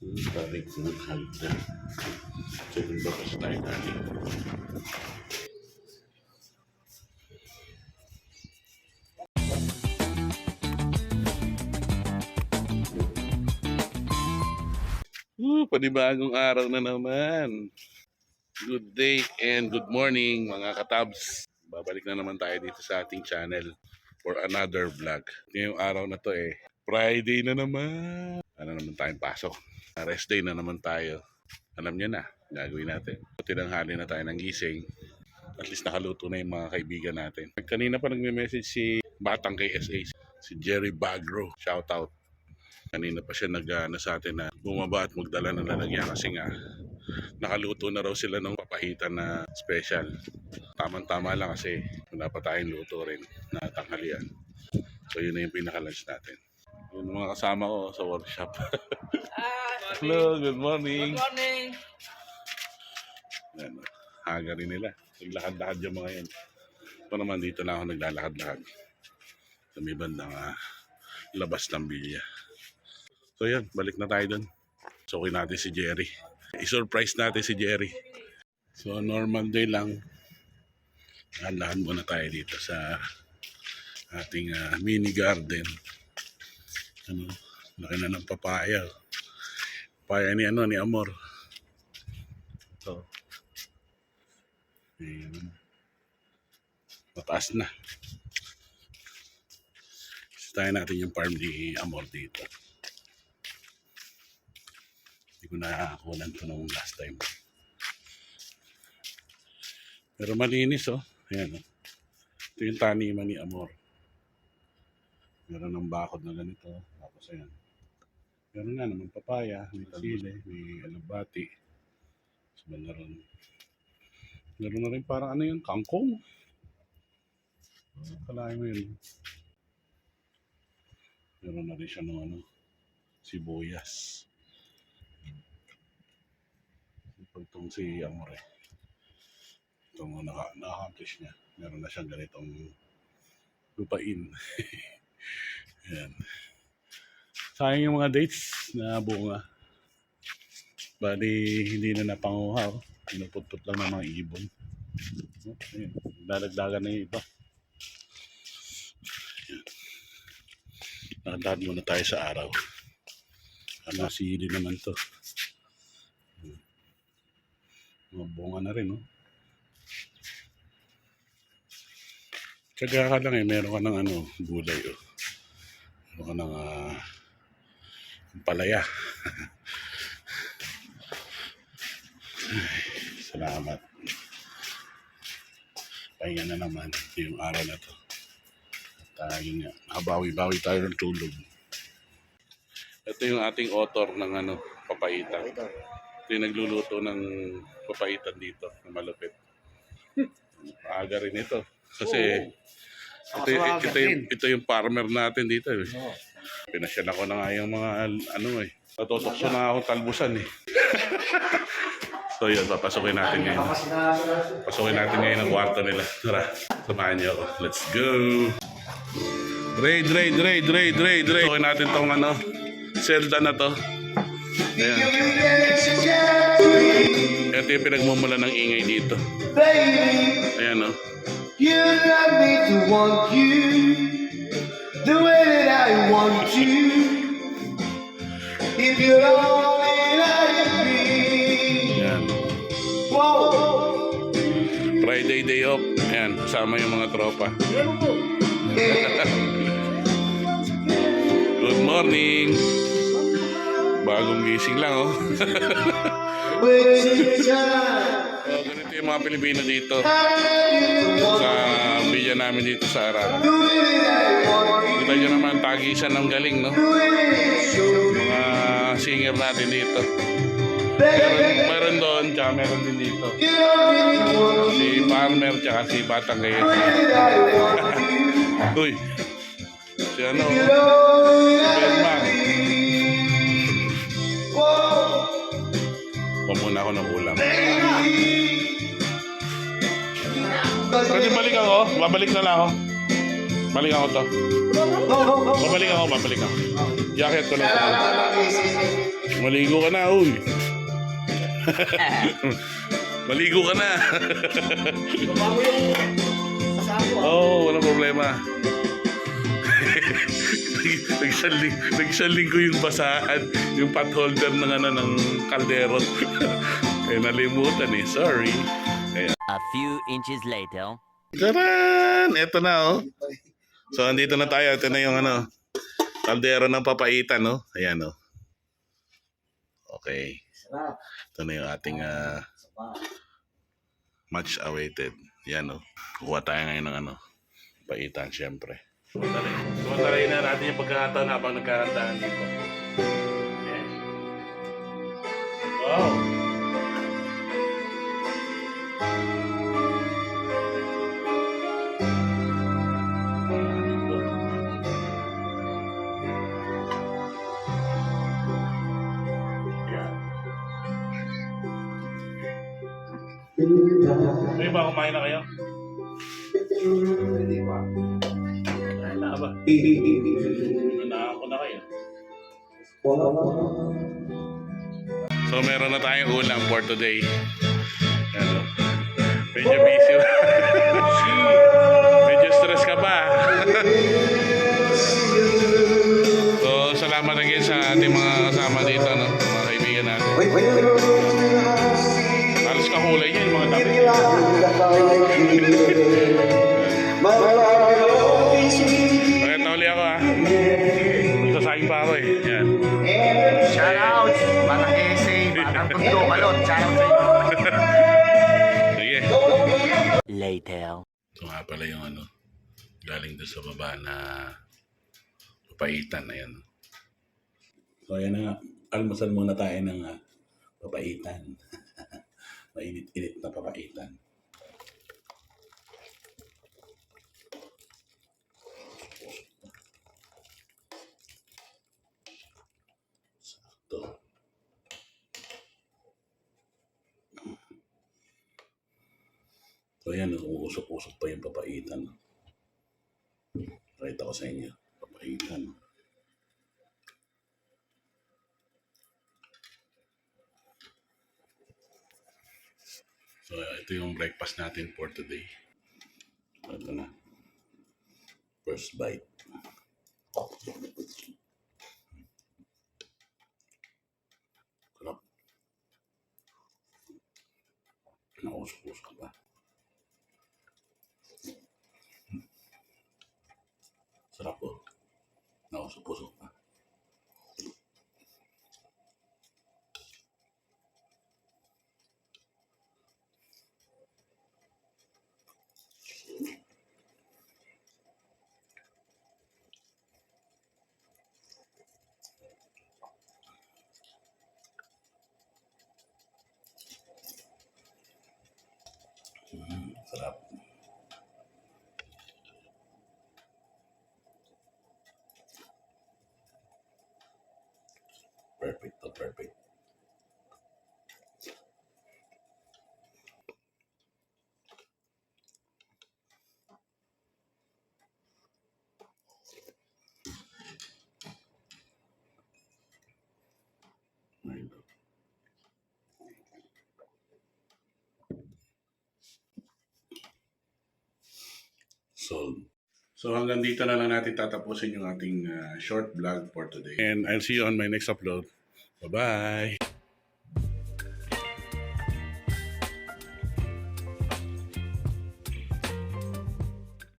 Balik ng halda. Segundo kasi tayo galing. Panibagong araw na naman. Good day and good morning mga katabs. Babalik na naman tayo dito sa ating channel for another vlog. Ngayong araw na to Friday na naman. Ano naman tayong pasok. Rest day na naman tayo. Alam niyo na, gagawin natin. Tinanghali na tayo ng gising. At least nakaluto na yung mga kaibigan natin. Kanina pa nagme-message si Batang KSA, si Jerry Bagro. Shout out. Kanina pa siya sa atin na bumaba at magdala ng lalagyan kasi nga nakaluto na raw sila ng papahitan na special. Tamang-tama lang kasi wala pa tayong luto rin na tanghalian. So yun na yung pinaka-lunch natin. Yun mga kasama ko sa workshop. Hello, good morning. Good morning. Yan, haga rin nila. Naglakad-lakad yung mga yan. Ito naman dito na ako naglalakad-lakad. Sa may bandang labas ng bilya. So yan, balik na tayo dun. Sukin natin si Jerry. I-surprise natin si Jerry. So normal day lang. Lahan muna tayo dito sa ating mini garden. Ano, laki na ng papaya. Papaya ni ni Amor. So, ayan. Mataas na. Visitahin natin yung farm ni Amor dito. Hindi ko nakakunan ito nung last time. Pero malinis Ayan Ito yung taniman ni Amor. Meron ng bakod na ganito. Tapos ayan. Meron nga naman papaya, may sili, may alubati. So meron na rin parang yung kangkong. Kalahin mo yun. Meron na rin siya ng sibuyas. Itong si Amor itong na-accomplish niya. Meron na siyang ganitong lupain. Ayan. Sayang yung mga dates na bunga. Bali, hindi na napanguha. Pinuputput lang ng mga ibon. Ayan. Dadagdagan na yung iba. Ayan. Nakandaan muna tayo sa araw. Sili naman to. Mga bunga na rin, Tsaga ka lang meron ka ng gulay, Meron ka ng palaya. Salamat. Pahinga na naman yung araw na to. At yun nga, nakabawi-bawi tayo ng tulog. Ito yung ating author ng papaitan. Ito yung nagluluto ng papaitan dito na malupit. Aga rin ito. Kasi ito yung farmer natin dito. Pinasyan ako na nga yung mga natutokso na akong talbusan So yun, papasukin natin ngayon. Pasukin natin ngayon ang kwarto nila. Tara, samahan niyo ako. Let's go! Raid! Pasukin natin tong Zelda na to. Ayan. Ito yung pinagmumula ng ingay dito. Ayan You love me to want you the way that I want you. If you're only like me. Ayan. Whoa. Friday day off. Ayan, kasama yung mga tropa. Good morning. Bagong gising lang ganito yung mga Pilipino dito sa bilya namin dito sa Arara. Kita nyo naman tagisan ng galing mga singer natin dito. Meron doon tsaka meron din dito si Farmer tsaka si Batang ngayon. Uy, si Bedman. Pamuna ako ng ulam. Pwede balik ako? Babalik na lang ako. Balik ako to. Babalik ako. Jacket ko lang. Maligo ka na, uy. Maligo ka na. Oo, walang problema. Nagsaling ko yung basahan, yung pot holder ng kaldero. Eh, nalimutan eh. Sorry. Ayan. A few inches later. Taran! Ito na, oh. So, andito na tayo. Ito na yung kaldero ng papaitan, no? Ayan, oh. Okay. Ito na yung ating much awaited. Yan, oh. Kuha tayo ngayon ng papaitan, syempre. Sumatalayin na natin yung pagkakataon habang nagkakantaan dito. Ayan. Wow! Ay ba, kumain na kayo? Hindi pa. Kumain na ba? Nanaan ko na kayo. So meron na tayong ulam for today. Ano? Medyo busy. Medyo stress ka pa. So salamat again sa ating mga kasama dito, no? Mga kaibigan natin. Halos kakulay niya yung mga damit. Okay, nauli ako Sasayang pa ako eh. Yan. Shoutout! Batang essay, Batang Tundo, Balot. Shoutout sa inyo. Sige. Later. Ito nga pala yung galing doon sa baba na papaitan na yan. So ayan na nga. Almusal muna tayo ng papaitan. Mainit-init na papaitan. Sakto. So ayan, uusok-usok pa yung papaitan. Pakita ko sa inyo. Papaitan. So ito yung breakfast natin for today. Ito na. First bite. Sarap. Nausok-usok ba? Sarap po. Nausok-usok ba? Sarap. Perfect to perfect. Ayun. So hanggang dito na lang natin tatapusin yung ating short vlog for today. And I'll see you on my next upload. Bye-bye!